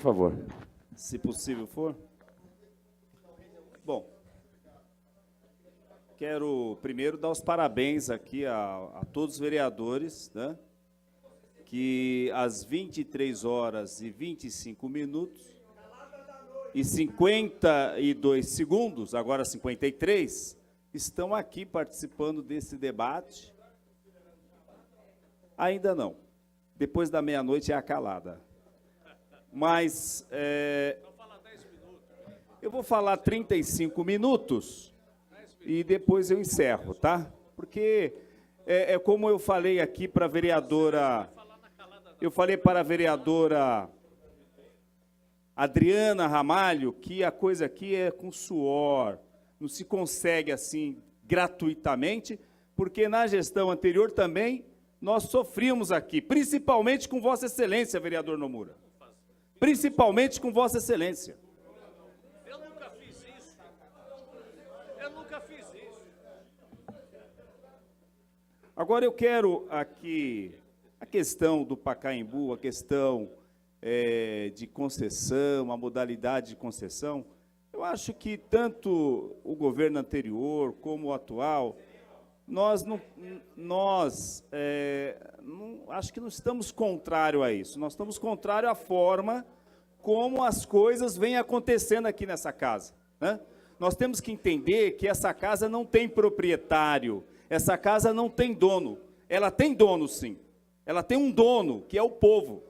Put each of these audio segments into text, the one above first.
favor. Se possível for. Bom, quero primeiro dar os parabéns aqui a todos os vereadores, né, que às 23 horas e 25 minutos e 52 segundos, agora 53, estão aqui participando desse debate. Ainda não. Depois da meia-noite é a calada. Mas eu vou falar 35 minutos e depois eu encerro, tá? Porque é como eu falei aqui para a vereadora, eu falei para a vereadora Adriana Ramalho que a coisa aqui é com suor, não se consegue assim gratuitamente, porque na gestão anterior também nós sofríamos aqui, principalmente com Vossa Excelência, vereador Nomura. Principalmente com Vossa Excelência. Eu nunca fiz isso. Eu nunca fiz isso. Agora eu quero aqui a questão do Pacaembu, a questão de concessão, a modalidade de concessão. Eu acho que tanto o governo anterior como o atual, acho que não estamos contrários a isso. Nós estamos contrários à forma como as coisas vêm acontecendo aqui nessa casa, né? Nós temos que entender que essa casa não tem proprietário, essa casa não tem dono. Ela tem dono, sim. Ela tem um dono, que é o povo.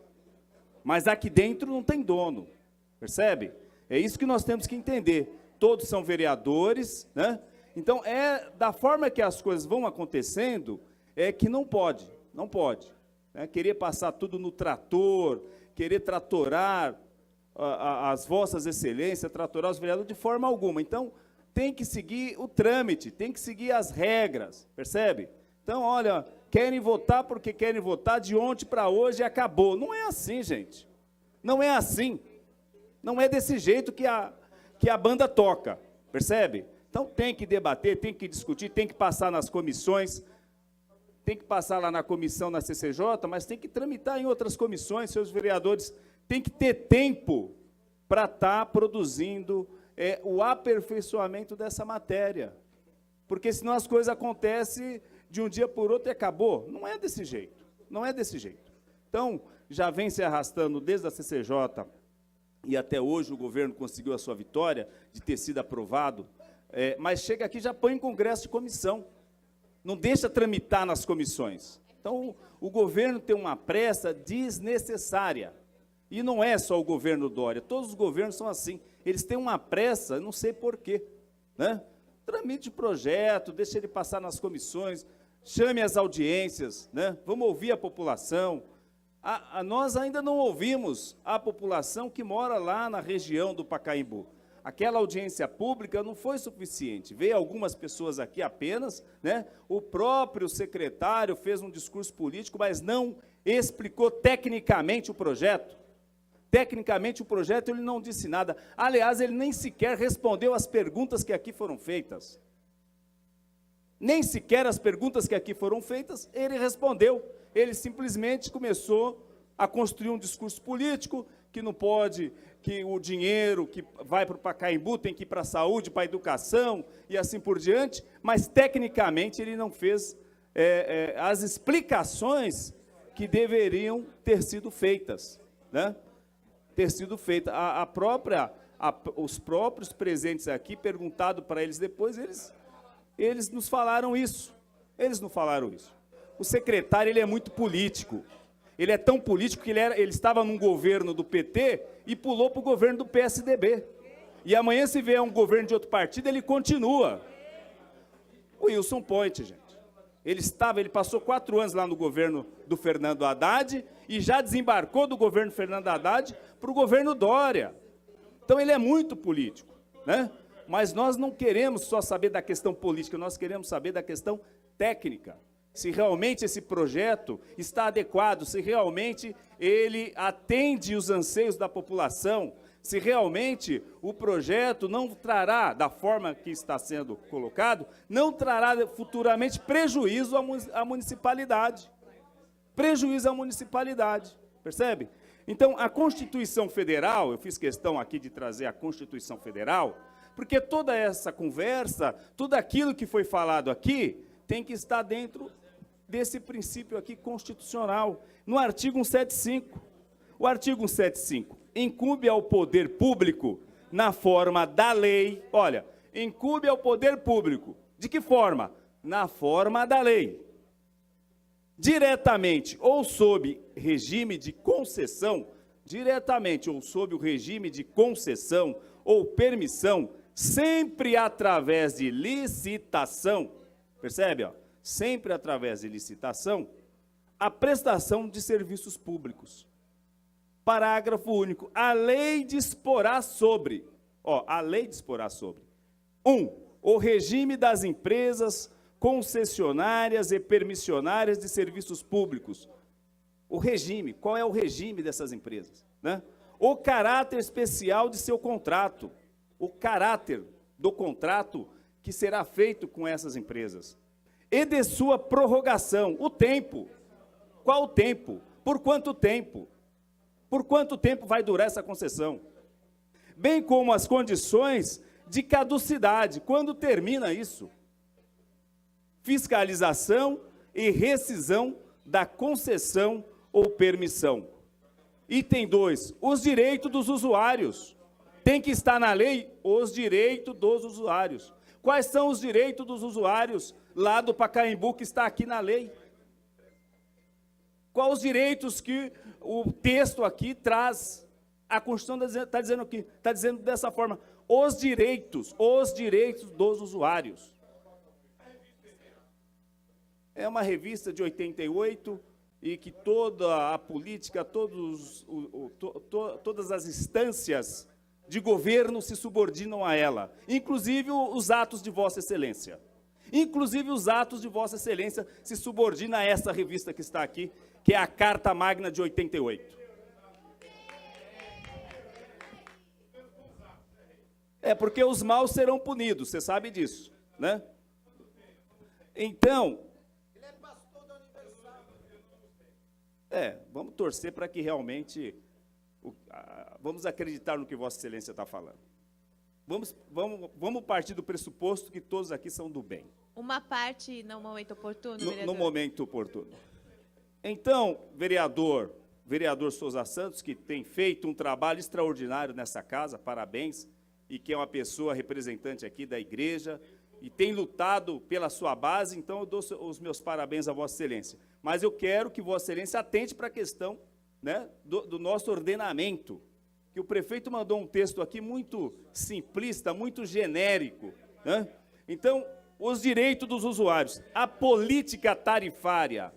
Mas aqui dentro não tem dono, percebe? É isso que nós temos que entender. Todos são vereadores, né? Então, da forma que as coisas vão acontecendo, é que não pode, né? Querer passar tudo no trator, querer tratorar as vossas excelências, tratorar os vereadores de forma alguma. Então, tem que seguir o trâmite, tem que seguir as regras, percebe? Então, olha, querem votar porque querem votar, de ontem para hoje e acabou. Não é assim, gente. Não é assim. Não é desse jeito que a banda toca, percebe? Então, tem que debater, tem que discutir, tem que passar nas comissões, tem que passar lá na comissão, na CCJ, mas tem que tramitar em outras comissões, seus vereadores têm que ter tempo para estar produzindo o aperfeiçoamento dessa matéria. Porque senão as coisas acontecem de um dia por outro e acabou. Não é desse jeito, não é desse jeito. Então, já vem se arrastando desde a CCJ e até hoje o governo conseguiu a sua vitória de ter sido aprovado, mas chega aqui e já põe em congresso de comissão. Não deixa tramitar nas comissões. Então, o governo tem uma pressa desnecessária. E não é só o governo Dória, todos os governos são assim. Eles têm uma pressa, não sei porquê, né? Tramite de projeto, deixa ele passar nas comissões, chame as audiências, né? Vamos ouvir a população. Nós ainda não ouvimos a população que mora lá na região do Pacaembu. Aquela audiência pública não foi suficiente. Veio algumas pessoas aqui apenas, né? O próprio secretário fez um discurso político, mas não explicou tecnicamente o projeto. Tecnicamente o projeto ele não disse nada. Aliás, ele nem sequer respondeu às perguntas que aqui foram feitas. Nem sequer as perguntas que aqui foram feitas, ele respondeu. Ele simplesmente começou a construir um discurso político, que não pode, que o dinheiro que vai para o Pacaembu tem que ir para a saúde, para a educação e assim por diante, mas tecnicamente ele não fez as explicações que deveriam ter sido feitas, né? Ter sido feita. Os próprios presentes aqui, perguntado para eles depois, eles nos falaram isso. Eles não falaram isso. O secretário ele é muito político. Ele é tão político que ele estava num governo do PT e pulou para o governo do PSDB. E amanhã, se vier um governo de outro partido, ele continua. O Wilson Poit, gente. Ele passou 4 anos lá no governo do Fernando Haddad e já desembarcou do governo Fernando Haddad para o governo Dória. Então, ele é muito político, né? Mas nós não queremos só saber da questão política, nós queremos saber da questão técnica. Se realmente esse projeto está adequado, se realmente ele atende os anseios da população, se realmente o projeto não trará, da forma que está sendo colocado, não trará futuramente prejuízo à municipalidade. Prejuízo à municipalidade, percebe? Então, a Constituição Federal, eu fiz questão aqui de trazer a Constituição Federal, porque toda essa conversa, tudo aquilo que foi falado aqui, tem que estar dentro desse princípio aqui constitucional, no artigo 175. O artigo 175 incumbe ao poder público, na forma da lei, olha, incumbe ao poder público, de que forma? Na forma da lei. Diretamente ou sob regime de concessão, diretamente ou sob o regime de concessão ou permissão, sempre através de licitação, percebe? Ó? Sempre através de licitação, a prestação de serviços públicos. Parágrafo único. A lei disporá sobre, a lei disporá sobre, 1. O regime das empresas concessionárias e permissionárias de serviços públicos. O regime, qual é o regime dessas empresas? Né? O caráter especial de seu contrato, o caráter do contrato que será feito com essas empresas. E de sua prorrogação, o tempo. Qual o tempo? Por quanto tempo? Por quanto tempo vai durar essa concessão? Bem como as condições de caducidade, quando termina isso? Fiscalização e rescisão da concessão ou permissão. Item 2, os direitos dos usuários. Tem que estar na lei os direitos dos usuários. Quais são os direitos dos usuários lá do Pacaembu que está aqui na lei? Quais os direitos que o texto aqui traz? A Constituição está dizendo aqui, está dizendo dessa forma, os direitos dos usuários. É uma revista de 88 e que toda a política, todas as instâncias de governo se subordinam a ela, inclusive os atos de Vossa Excelência. Inclusive os atos de Vossa Excelência se subordinam a essa revista que está aqui, que é a Carta Magna de 88. É porque os maus serão punidos, você sabe disso, né? Então, vamos torcer para que realmente, vamos acreditar no que Vossa Excelência está falando. Vamos partir do pressuposto que todos aqui são do bem. Uma parte no momento oportuno, vereador? No momento oportuno. Então, vereador Souza Santos, que tem feito um trabalho extraordinário nessa casa, parabéns, e que é uma pessoa representante aqui da igreja, e tem lutado pela sua base, então eu dou os meus parabéns a Vossa Excelência. Mas eu quero que Vossa Excelência atente para a questão, né, do nosso ordenamento, que o prefeito mandou um texto aqui muito simplista, muito genérico, né? Então, os direitos dos usuários, a política tarifária,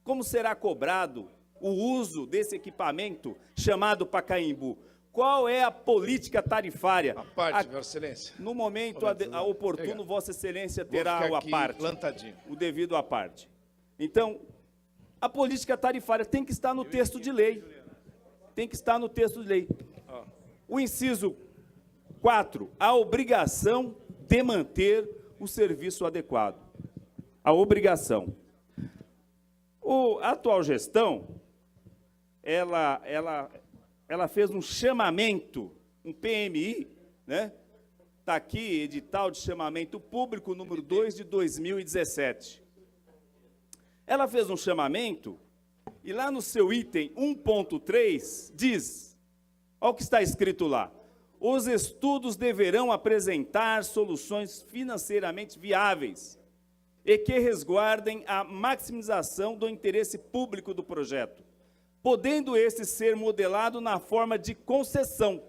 como será cobrado o uso desse equipamento chamado Pacaembu? Qual é a política tarifária? A parte, Vossa Excelência. No momento oportuno, Vossa Excelência terá o à parte, o devido à parte. Então, a política tarifária tem que estar no texto de lei. Tem que estar no texto de lei. O inciso 4, a obrigação de manter o serviço adequado. A obrigação. A atual gestão, ela fez um chamamento, um PMI, né? Está aqui, edital de chamamento público número 2 de 2017. Ela fez um chamamento e lá no seu item 1.3 diz, olha o que está escrito lá, os estudos deverão apresentar soluções financeiramente viáveis e que resguardem a maximização do interesse público do projeto, podendo esse ser modelado na forma de concessão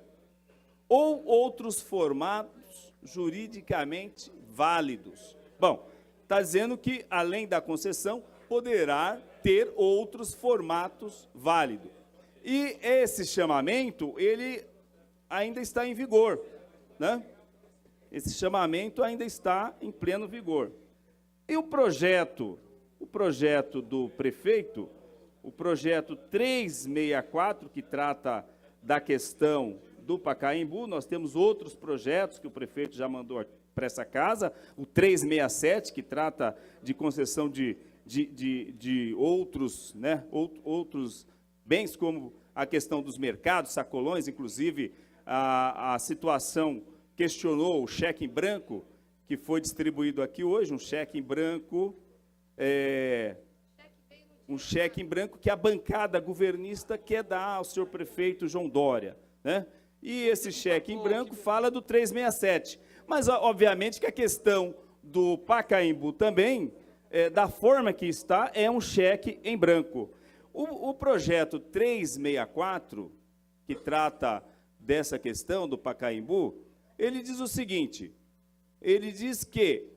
ou outros formatos juridicamente válidos. Bom, está dizendo que, além da concessão, poderá ter outros formatos válidos. E esse chamamento, ele ainda está em vigor, né? Esse chamamento ainda está em pleno vigor. E o projeto do prefeito, o projeto 364, que trata da questão do Pacaembu, nós temos outros projetos que o prefeito já mandou para essa casa, o 367, que trata de concessão de outros, né, outros bens, como a questão dos mercados, sacolões, inclusive a situação questionou o cheque em branco, que foi distribuído aqui hoje, um cheque em branco, que a bancada governista quer dar ao senhor prefeito João Dória, né? E esse cheque em branco fala do 367. Mas, obviamente, que a questão do Pacaembu também, da forma que está, é um cheque em branco. O projeto 364, que trata dessa questão do Pacaembu, ele diz o seguinte, ele diz que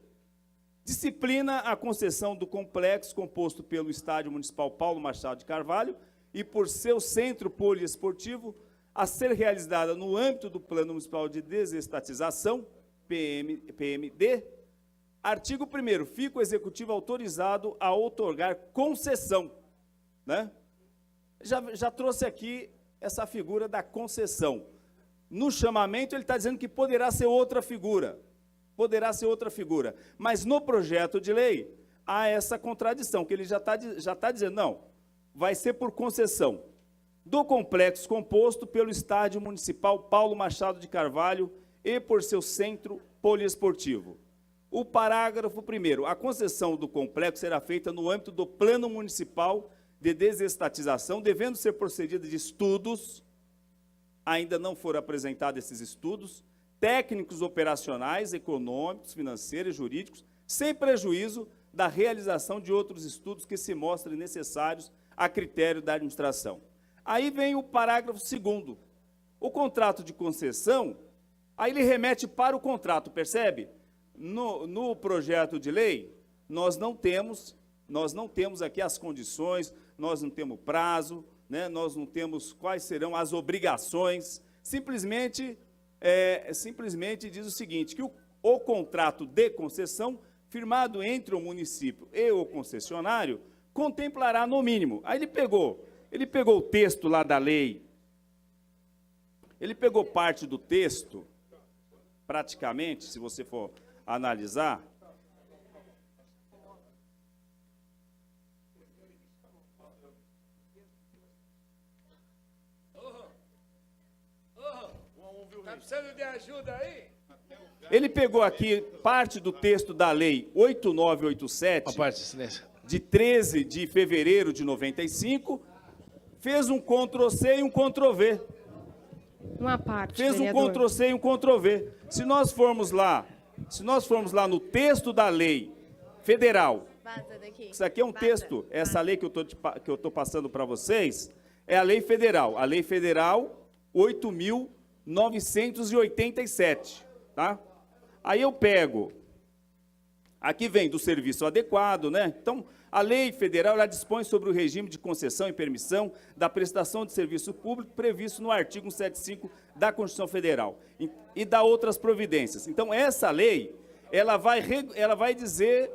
disciplina a concessão do complexo composto pelo Estádio Municipal Paulo Machado de Carvalho e por seu centro poliesportivo a ser realizada no âmbito do Plano Municipal de Desestatização, PMD. Artigo 1º, fica o Executivo autorizado a outorgar concessão, né? Já trouxe aqui essa figura da concessão. No chamamento, ele está dizendo que poderá ser outra figura. Poderá ser outra figura. Mas no projeto de lei, há essa contradição, que ele já está dizendo, não, vai ser por concessão do complexo composto pelo Estádio Municipal Paulo Machado de Carvalho e por seu centro poliesportivo. O parágrafo 1º, a concessão do complexo será feita no âmbito do Plano Municipal de Desestatização, devendo ser procedida de estudos, ainda não foram apresentados esses estudos, técnicos operacionais, econômicos, financeiros e jurídicos, sem prejuízo da realização de outros estudos que se mostrem necessários a critério da administração. Aí vem o parágrafo 2º. O contrato de concessão, aí ele remete para o contrato, percebe? No projeto de lei, nós não temos aqui as condições, nós não temos prazo, né, nós não temos quais serão as obrigações, simplesmente diz o seguinte, que o contrato de concessão, firmado entre o município e o concessionário, contemplará no mínimo. Aí ele pegou o texto lá da lei, ele pegou parte do texto, praticamente, se você for analisar, Tá precisando de ajuda aí? ele pegou aqui parte do texto da lei 8987, de 13 de fevereiro de 95, fez um Ctrl+C e um Ctrl+V. Uma parte, Fez vereador. um Ctrl+C e um Ctrl+V. Se nós formos lá no texto da lei federal, Vaza daqui. isso aqui é um texto, essa lei que eu estou passando para vocês, é a lei federal 8.987, tá? Aí eu pego, aqui vem do serviço adequado, né? Então, a lei federal, ela dispõe sobre o regime de concessão e permissão da prestação de serviço público previsto no artigo 175 da Constituição Federal e dá outras providências. Então, essa lei, ela vai dizer,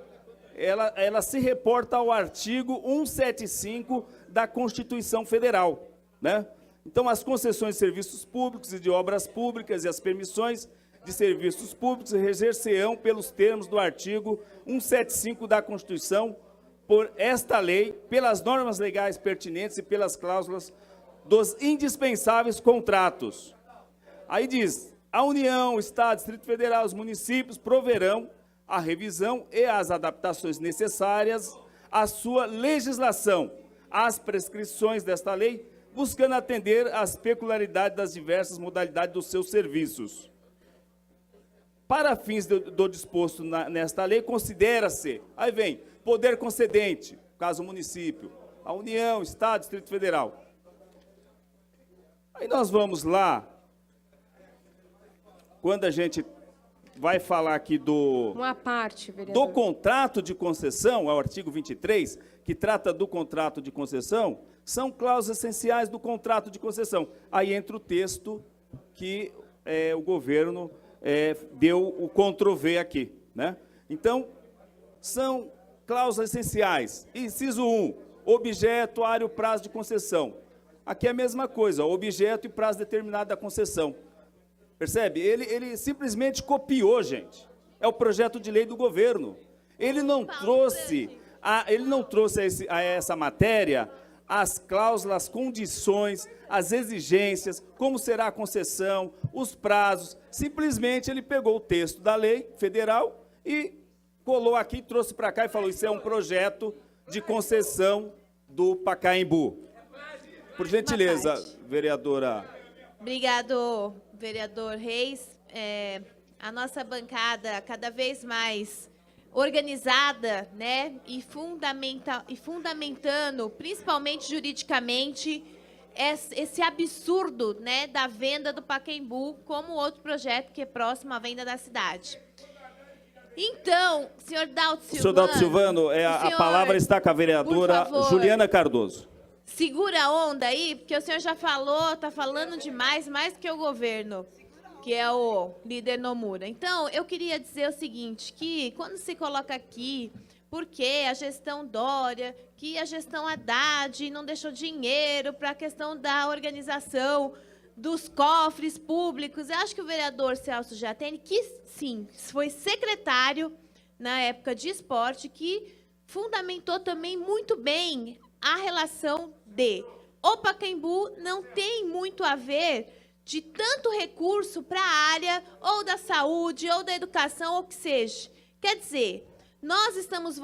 ela se reporta ao artigo 175 da Constituição Federal, né? Então, as concessões de serviços públicos e de obras públicas e as permissões de serviços públicos exercerão pelos termos do artigo 175 da Constituição, por esta lei, pelas normas legais pertinentes e pelas cláusulas dos indispensáveis contratos. Aí diz, a União, o Estado, Distrito Federal, os municípios proverão a revisão e as adaptações necessárias à sua legislação, às prescrições desta lei, buscando atender às peculiaridades das diversas modalidades dos seus serviços. Para fins do disposto nesta lei, considera-se, aí vem, poder concedente, caso município, a União, Estado, Distrito Federal. Aí nós vamos lá, quando a gente vai falar aqui Uma parte, vereador. do contrato de concessão, é o artigo 23, que trata do contrato de concessão, são cláusulas essenciais do contrato de concessão. Aí entra o texto que o governo deu o Ctrl+V aqui, né? Então, são cláusulas essenciais. Inciso 1, objeto, área e prazo de concessão. Aqui é a mesma coisa, objeto e prazo determinado da concessão. Percebe? Ele simplesmente copiou, gente. É o projeto de lei do governo. Ele não trouxe a essa matéria as cláusulas, as condições, as exigências, como será a concessão, os prazos. Simplesmente ele pegou o texto da lei federal e colou aqui, trouxe para cá e falou: isso é um projeto de concessão do Pacaembu. Por gentileza, vereadora. Obrigado, vereador Reis. A nossa bancada cada vez mais organizada, né, e fundamentando, principalmente juridicamente, esse absurdo, né, da venda do Pacaembu, como outro projeto que é próximo à venda da cidade. Então, senhor Dalto Silvano... Senhor Dalto Silvano, a palavra está com a vereadora Juliana Cardoso. Segura a onda aí, porque o senhor já falou, está falando demais, mais do que o governo, que é o líder Nomura. Então, eu queria dizer o seguinte, que quando se coloca aqui, porque a gestão Dória, que a gestão Haddad não deixou dinheiro para a questão da organização dos cofres públicos, eu acho que o vereador Celso Jatene, que sim, foi secretário na época de esporte, que fundamentou também muito bem a relação de o Pacaembu não tem muito a ver de tanto recurso para a área ou da saúde ou da educação ou o que seja. Quer dizer, nós estamos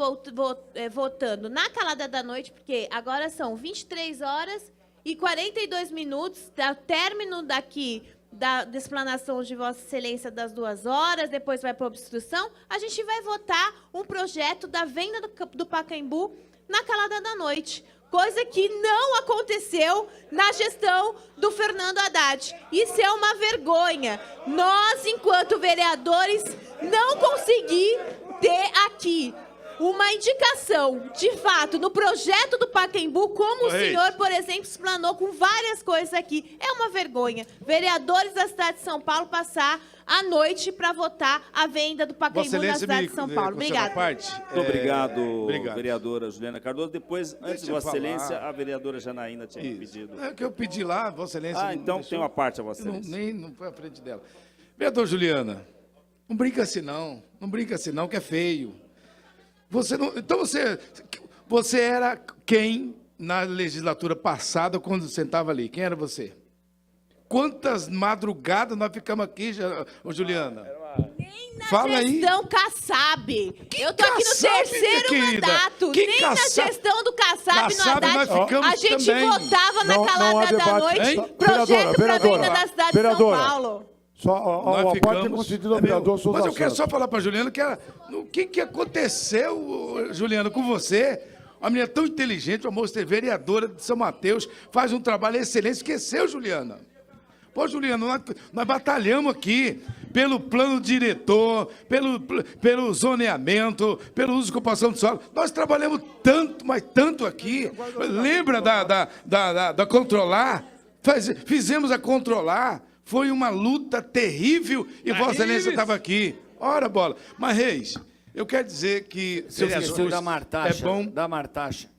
votando na calada da noite, porque agora são 23 horas e 42 minutos, ao término daqui da explanação de Vossa Excelência das 2 horas, depois vai para a obstrução, a gente vai votar um projeto da venda do Pacaembu na calada da noite. Coisa que não aconteceu na gestão do Fernando Haddad. Isso é uma vergonha. Nós, enquanto vereadores, não conseguimos ter aqui uma indicação, de fato, no projeto do Pacaembu, como o senhor, por exemplo, explanou com várias coisas aqui. É uma vergonha. Vereadores da cidade de São Paulo passar a noite para votar a venda do Pacaembu na cidade de São Paulo. Obrigada. Muito obrigado, vereadora Juliana Cardoso. Depois, antes de Vossa Excelência, a vereadora Janaína tinha pedido. É o que eu pedi lá, Vossa Excelência. Ah, então tem uma parte a Vossa Excelência. Não foi à frente dela. Vereador Juliana, não brinca assim não. Não brinca assim não, que é feio. Você não, então você era quem na legislatura passada, quando sentava ali? Quem era você? Quantas madrugadas nós ficamos aqui, Juliana? Nem na Fala gestão Kassab. Eu tô aqui no Kassab, terceiro querida? mandato. Que Nem Kassab? na gestão do Kassab no Kassab nós Haddad. ficamos A gente também. votava na Não há calada da debate. noite, Hein? projeto para venda da cidade de São Vereadora. Paulo. Só Nós a parte ficamos, concedida ao vereador Souza mas eu quero Santos. só falar para a Juliana o que aconteceu, Juliana, com você. A menina tão inteligente, uma moça vereadora de São Mateus, faz um trabalho excelente. Esqueceu, Juliana? Pô, Juliana, nós batalhamos aqui pelo plano diretor, pelo zoneamento, pelo uso e ocupação do solo. Nós trabalhamos tanto, mas tanto aqui. Lembra da Controlar? Fizemos a Controlar. Foi uma luta terrível e Vossa Excelência estava aqui. Ora, bola. Mas, Reis, eu quero dizer que... Da Martaxa. É bom... Da Martaxa.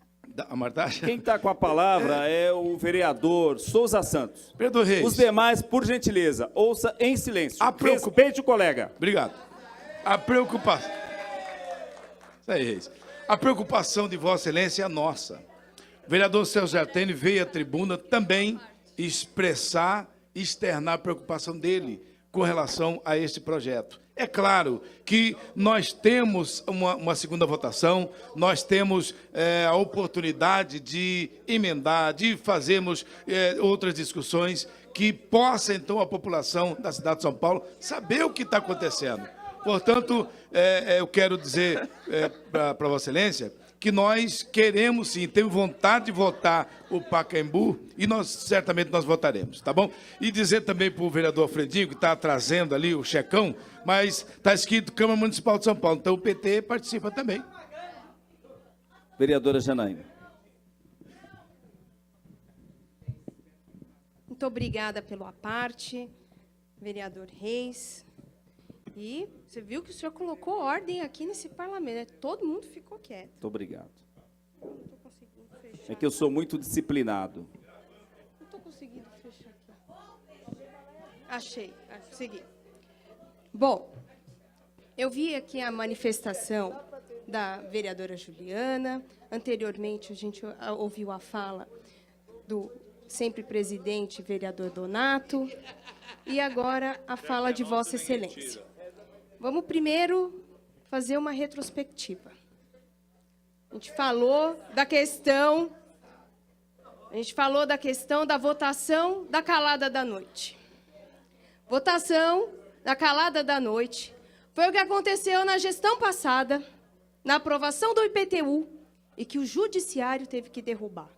A Martaxa? Quem está com a palavra é o vereador Souza Santos. Vereador Reis. Os demais, por gentileza, ouça em silêncio. Respeite o colega. Obrigado. A preocupação... Isso aí, Reis. A preocupação de Vossa Excelência é a nossa. O vereador Celso Jatene veio à tribuna também externar a preocupação dele com relação a este projeto. É claro que nós temos uma segunda votação, nós temos a oportunidade de emendar, de fazermos outras discussões que possa, então, a população da cidade de São Paulo saber o que está acontecendo. Portanto, eu quero dizer para Vossa Excelência que nós queremos, sim, temos vontade de votar o Pacaembu e certamente nós votaremos, tá bom? E dizer também para o vereador Alfredinho, que está trazendo ali o checão, mas está escrito Câmara Municipal de São Paulo, então o PT participa também. Vereadora Janaína. Muito obrigada pelo aparte, vereador Reis. E você viu que o senhor colocou ordem aqui nesse parlamento, né? Todo mundo ficou quieto. Muito obrigado. Não estou conseguindo fechar. É que eu sou muito disciplinado. Não estou conseguindo fechar aqui. Achei, consegui. Bom, eu vi aqui a manifestação da vereadora Juliana. Anteriormente, a gente ouviu a fala do sempre presidente, vereador Donato, e agora a fala de Vossa Excelência. Vamos primeiro fazer uma retrospectiva. A gente falou da questão da votação da calada da noite. Votação da calada da noite foi o que aconteceu na gestão passada, na aprovação do IPTU, e que o judiciário teve que derrubar.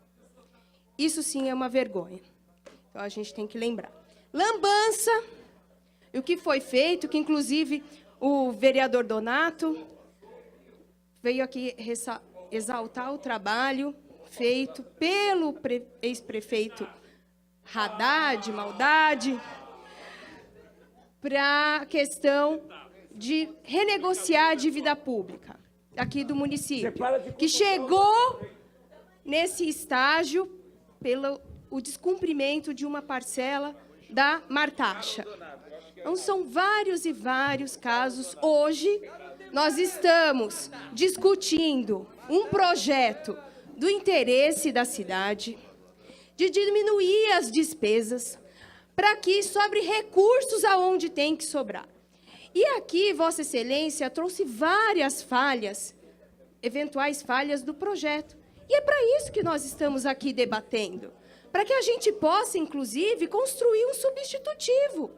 Isso sim é uma vergonha. Então a gente tem que lembrar. Lambança, e o que foi feito, que inclusive o vereador Donato veio aqui exaltar o trabalho feito pelo ex-prefeito Haddad, Maldade, para a questão de renegociar a dívida pública aqui do município, que chegou nesse estágio pelo o descumprimento de uma parcela da Martaxa. Então, são vários e vários casos. Hoje, nós estamos discutindo um projeto do interesse da cidade, de diminuir as despesas, para que sobre recursos aonde tem que sobrar. E aqui, Vossa Excelência trouxe várias falhas, eventuais falhas do projeto. E é para isso que nós estamos aqui debatendo, para que a gente possa, inclusive, construir um substitutivo,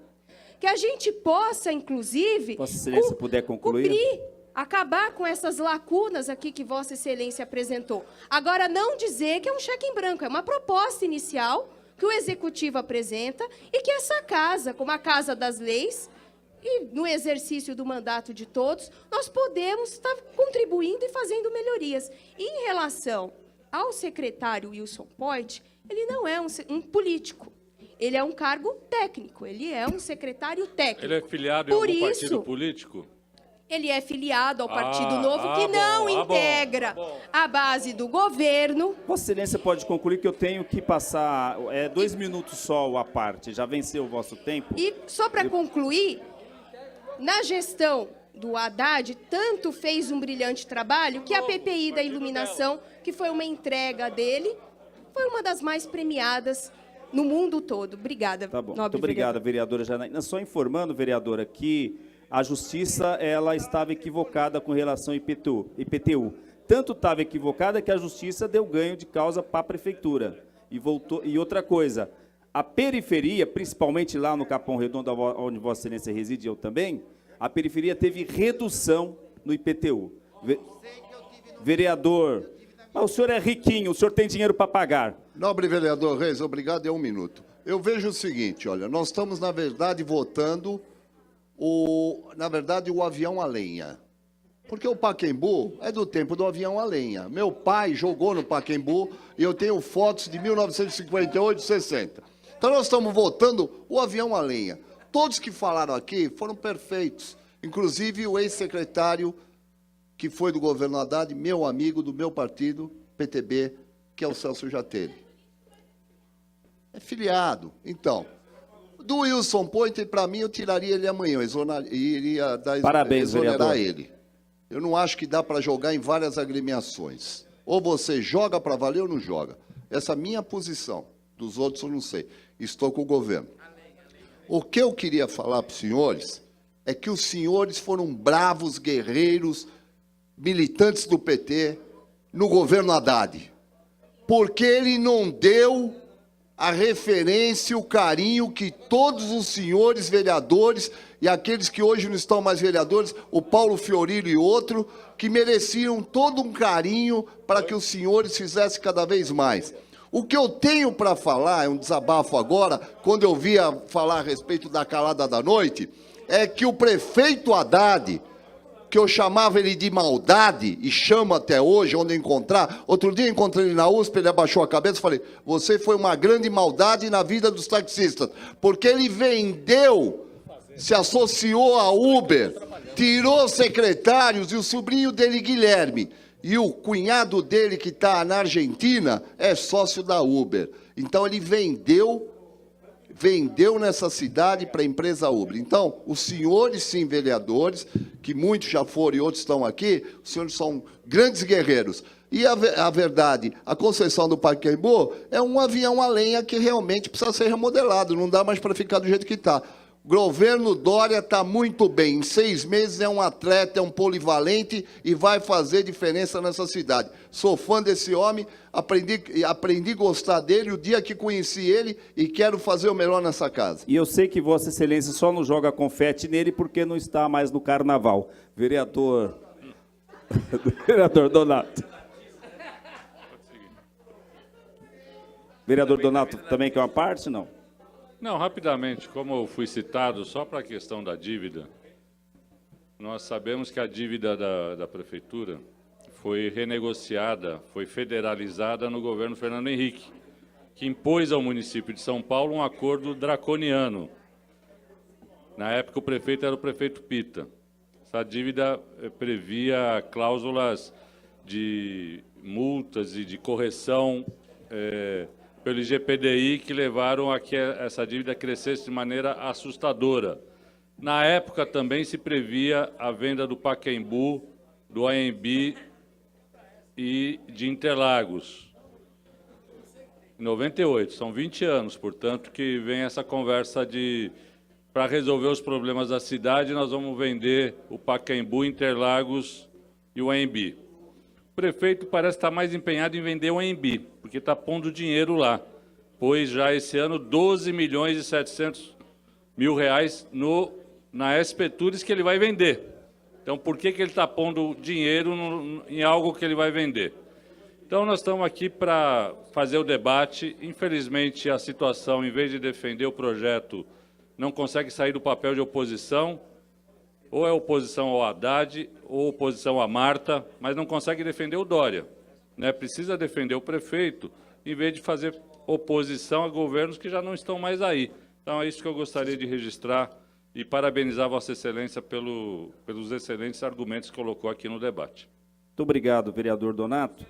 que a gente possa, inclusive, Vossa Excelência puder concluir? cobrir, acabar com essas lacunas aqui que Vossa Excelência apresentou. Agora, não dizer que é um cheque em branco, é uma proposta inicial que o Executivo apresenta e que essa casa, como a Casa das Leis, e no exercício do mandato de todos, nós podemos estar contribuindo e fazendo melhorias. E em relação ao secretário Wilson Poit, ele não é um político. Ele é um cargo técnico, ele é um secretário técnico. Ele é filiado em algum partido político? Ele é filiado ao Partido Novo, que não integra a base do governo. Vossa Excelência pode concluir que eu tenho que passar 2 minutos só à parte. Já venceu o vosso tempo? E só para concluir, na gestão do Haddad, tanto fez um brilhante trabalho que a PPI da iluminação, que foi uma entrega dele, foi uma das mais premiadas no mundo todo. Obrigada, Tá bom. nobre Muito obrigada, vereador. vereadora Janaína. Só informando, vereadora, que a Justiça ela estava equivocada com relação ao IPTU. Tanto estava equivocada que a Justiça deu ganho de causa para a Prefeitura. E outra coisa, a periferia, principalmente lá no Capão Redondo, onde Vossa Excelência reside, eu também, a periferia teve redução no IPTU. Vereador, o senhor é riquinho, o senhor tem dinheiro para pagar. Nobre vereador Reis, obrigado, 1 minuto. Eu vejo o seguinte, olha, nós estamos, na verdade, votando o avião a lenha. Porque o Pacaembu é do tempo do avião a lenha. Meu pai jogou no Pacaembu e eu tenho fotos de 1958 e 60. Então nós estamos votando o avião a lenha. Todos que falaram aqui foram perfeitos. Inclusive o ex-secretário que foi do governo Haddad, meu amigo do meu partido, PTB, que é o Celso Jatelli. É filiado. Então, do Wilson Poit, para mim, eu tiraria ele amanhã. Iria exonerar ele. Eu não acho que dá para jogar em várias agremiações. Ou você joga para valer ou não joga. Essa é a minha posição. Dos outros eu não sei. Estou com o governo. O que eu queria falar para os senhores é que os senhores foram bravos guerreiros, militantes do PT, no governo Haddad. Porque ele não deu a referência, o carinho que todos os senhores vereadores e aqueles que hoje não estão mais vereadores, o Paulo Fiorillo e outro, que mereciam todo um carinho para que os senhores fizessem cada vez mais. O que eu tenho para falar, é um desabafo agora, quando eu via falar a respeito da calada da noite, é que o prefeito Haddad, que eu chamava ele de maldade, e chamo até hoje, onde encontrar. Outro dia encontrei ele na USP, ele abaixou a cabeça e falei, você foi uma grande maldade na vida dos taxistas, porque ele vendeu, se associou a Uber, tirou secretários e o sobrinho dele, Guilherme, e o cunhado dele, que está na Argentina, é sócio da Uber. Então ele vendeu nessa cidade para a empresa Uber. Então, os senhores, sim, vereadores, que muitos já foram e outros estão aqui, os senhores são grandes guerreiros. E a verdade, a concessão do Pacaembu é um avião a lenha que realmente precisa ser remodelado, não dá mais para ficar do jeito que está. O governo Dória está muito bem, em 6 meses é um atleta, é um polivalente e vai fazer diferença nessa cidade. Sou fã desse homem, aprendi a gostar dele o dia que conheci ele e quero fazer o melhor nessa casa. E eu sei que Vossa Excelência só não joga confete nele porque não está mais no carnaval. Vereador Donato. Vereador Donato também quer uma parte, não? Não, rapidamente, como eu fui citado, só para a questão da dívida, nós sabemos que a dívida da Prefeitura foi renegociada, foi federalizada no governo Fernando Henrique, que impôs ao município de São Paulo um acordo draconiano. Na época, o prefeito era o prefeito Pita. Essa dívida previa cláusulas de multas e de correção pelo IGPDI, que levaram a que essa dívida crescesse de maneira assustadora. Na época também se previa a venda do Pacaembu, do AMB e de Interlagos. Em 98, são 20 anos, portanto, que vem essa conversa de, para resolver os problemas da cidade, nós vamos vender o Pacaembu, Interlagos e o AMB. O prefeito parece estar mais empenhado em vender o AMB, porque está pondo dinheiro lá, pois já esse ano 12 milhões e 700 mil reais na SP Tours que ele vai vender. Então, por que ele está pondo dinheiro em algo que ele vai vender? Então, nós estamos aqui para fazer o debate. Infelizmente, a situação, em vez de defender o projeto, não consegue sair do papel de oposição. Ou é oposição ao Haddad, ou oposição a Marta, mas não consegue defender o Dória, né? Precisa defender o prefeito, em vez de fazer oposição a governos que já não estão mais aí. Então, é isso que eu gostaria de registrar e parabenizar Vossa Excelência pelos excelentes argumentos que colocou aqui no debate. Muito obrigado, vereador Donato.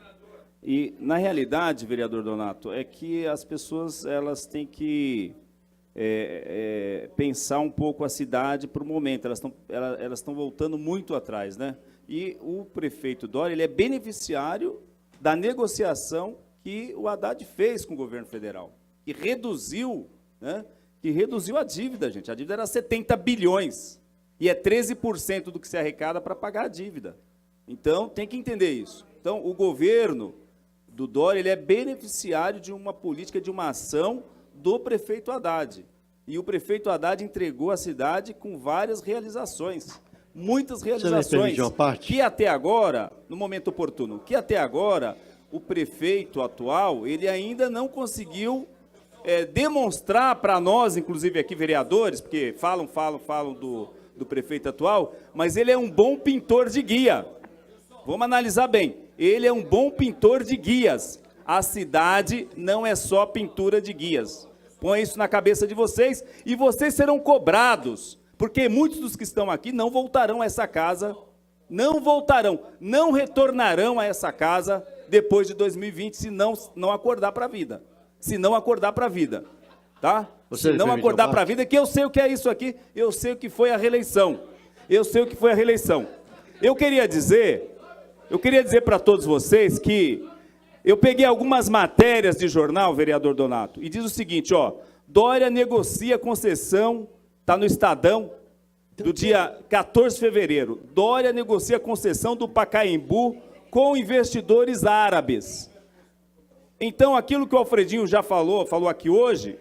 E, na realidade, vereador Donato, é que as pessoas elas têm que pensar um pouco a cidade para o momento, elas estão voltando muito atrás, né? E o prefeito Dória, ele é beneficiário da negociação que o Haddad fez com o governo federal, que reduziu, né? Que reduziu a dívida, gente. A dívida era 70 bilhões, e é 13% do que se arrecada para pagar a dívida. Então, tem que entender isso. Então, o governo do Dória, ele é beneficiário de uma política, de uma ação do prefeito Haddad. E o prefeito Haddad entregou a cidade com várias realizações, muitas realizações, que até agora, no momento oportuno, que até agora o prefeito atual, ele ainda não conseguiu demonstrar para nós, inclusive aqui vereadores, porque falam do prefeito atual, mas ele é um bom pintor de guia. Vamos analisar bem, ele é um bom pintor de guias. A cidade não é só pintura de guias. Põe isso na cabeça de vocês e vocês serão cobrados, porque muitos dos que estão aqui não voltarão a essa casa, não voltarão, não retornarão a essa casa depois de 2020, se não acordar para a vida. Se não acordar para a vida, tá? Se não acordar para a vida, que eu sei o que é isso aqui, eu sei o que foi a reeleição. Eu sei o que foi a reeleição. Eu queria dizer para todos vocês que eu peguei algumas matérias de jornal, vereador Donato, e diz o seguinte, ó, Dória negocia concessão, está no Estadão, do dia 14 de fevereiro, Dória negocia concessão do Pacaembu com investidores árabes. Então, aquilo que o Alfredinho já falou aqui hoje,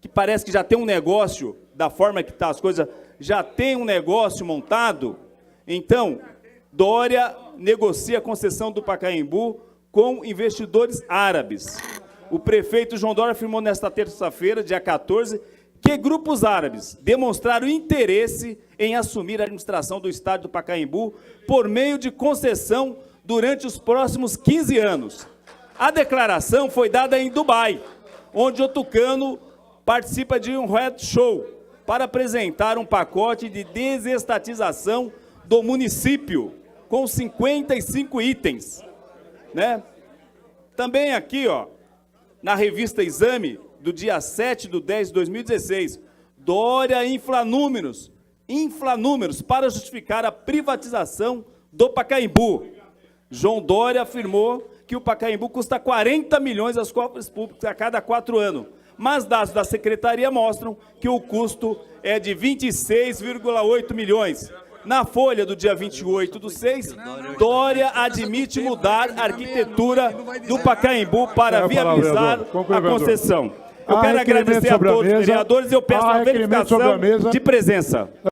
que parece que já tem um negócio, da forma que está as coisas, já tem um negócio montado, então, Dória negocia a concessão do Pacaembu com investidores árabes. O prefeito João Dória afirmou nesta terça-feira, dia 14, que grupos árabes demonstraram interesse em assumir a administração do estádio do Pacaembu por meio de concessão durante os próximos 15 anos. A declaração foi dada em Dubai, onde o tucano participa de um red show para apresentar um pacote de desestatização do município, com 55 itens, né? Também aqui, ó, na revista Exame, do dia 7/10/2016, Dória infla números para justificar a privatização do Pacaembu. João Dória afirmou que o Pacaembu custa 40 milhões aos cofres públicos a cada 4 anos. Mas dados da Secretaria mostram que o custo é de 26,8 milhões. Na folha do dia 28/6, Dória admite mudar a arquitetura do Pacaembu para viabilizar a concessão. Eu quero agradecer a todos os vereadores e eu peço a verificação de presença.